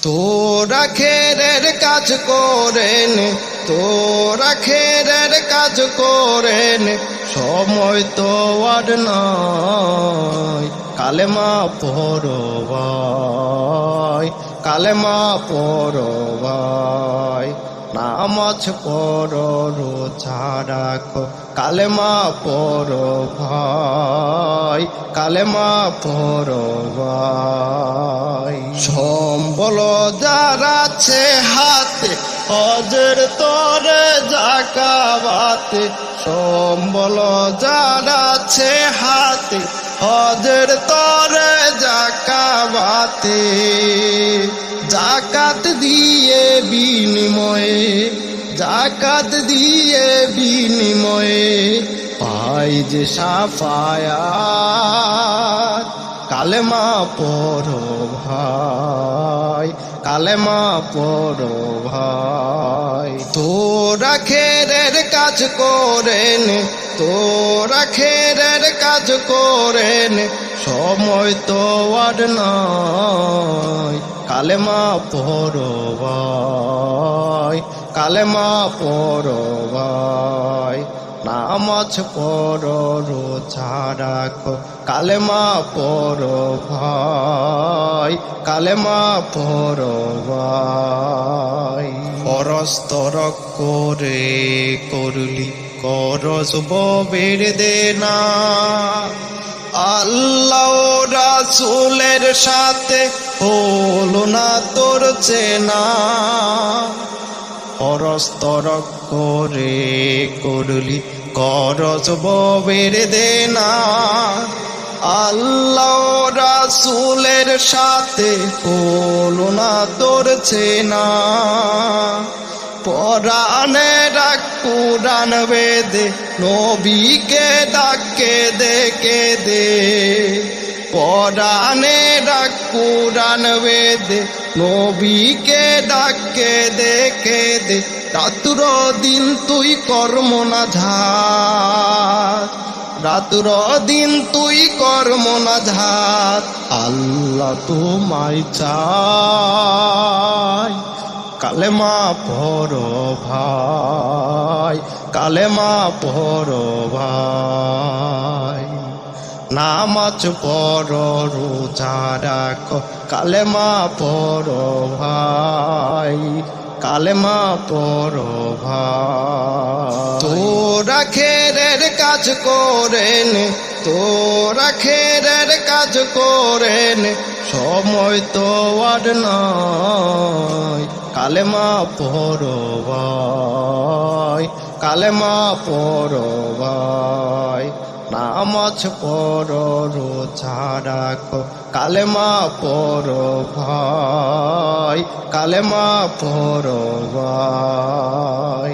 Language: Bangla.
তোরা খেরের কাজ করেন, তোরা খেরের কাজ করেন, সময় তো আর নয়। কালেমা পড়ো ভাই, কালেমা পড়ো ভাই, নামাজ পড়ো রোজা রাখো, কালেমা পড়ো ভাই, কালেমা পড়ো ভাই। সম্বল যার আছে হাতে, হজের তরে যাকাবাতে, সম্বল যার আছে হাতে, হজের তরে যাকাবাতে, যাকাত দিয়ে বিনিময়ে, যাকাত দিয়ে বিনিময়ে পাই যে সাফায়াত। কালেমা পড়ো ভাই, কালেমা পড়ো ভাই। তোরা খেরের কাজ করেন, তোরা খেরের কাজ করেন, সময় তো আর নয়। কালেমা পড়ো ভাই, কালেমা পড়ো ভাই, নামাজ পড়ো রোজা রাখো, কালেমা পড়ো ভাই, কালেমা পড়ো ভাই। ফরজ তরক করে করলি করজ ববের দেনা, আল্লাহ রাসূলের সাথে হলো না তোর চেনা। ফরজ তরক করে করলি করজ ববের দেনা, আল্লাহ রাসূলের সাথে হলো না তোর চেনা। পরাণে ডাক কুরআন বেদে, নবীকে ডাকে দেখে দে। পরাণে ডাক কুরআন বেদে, নবীকে ডাকে দেখে দে। রাতুর দিন তুই কর্ম না ঝাত, রাতুর দিন তুই কর্ম না ঝাত, আল্লাহ তোমায় চায়। কালেমা পড়ো ভাই, কালেমা পড়ো ভাই, নামাজ পড়ো রোজা রাখো, কালেমা পড়ো ভাই, কালেমা পড়ো ভাই। তোরা খেরের কাজ করেন, তোরা খেরের কাজ করেন, সময় তো আর নয়। কালেমা পড়ো ভাই, কালেমা পড়ো ভাই, নামাজ পড়ো রোজা রাখো, কালেমা পড়ো ভাই, কালেমা পড়ো ভাই।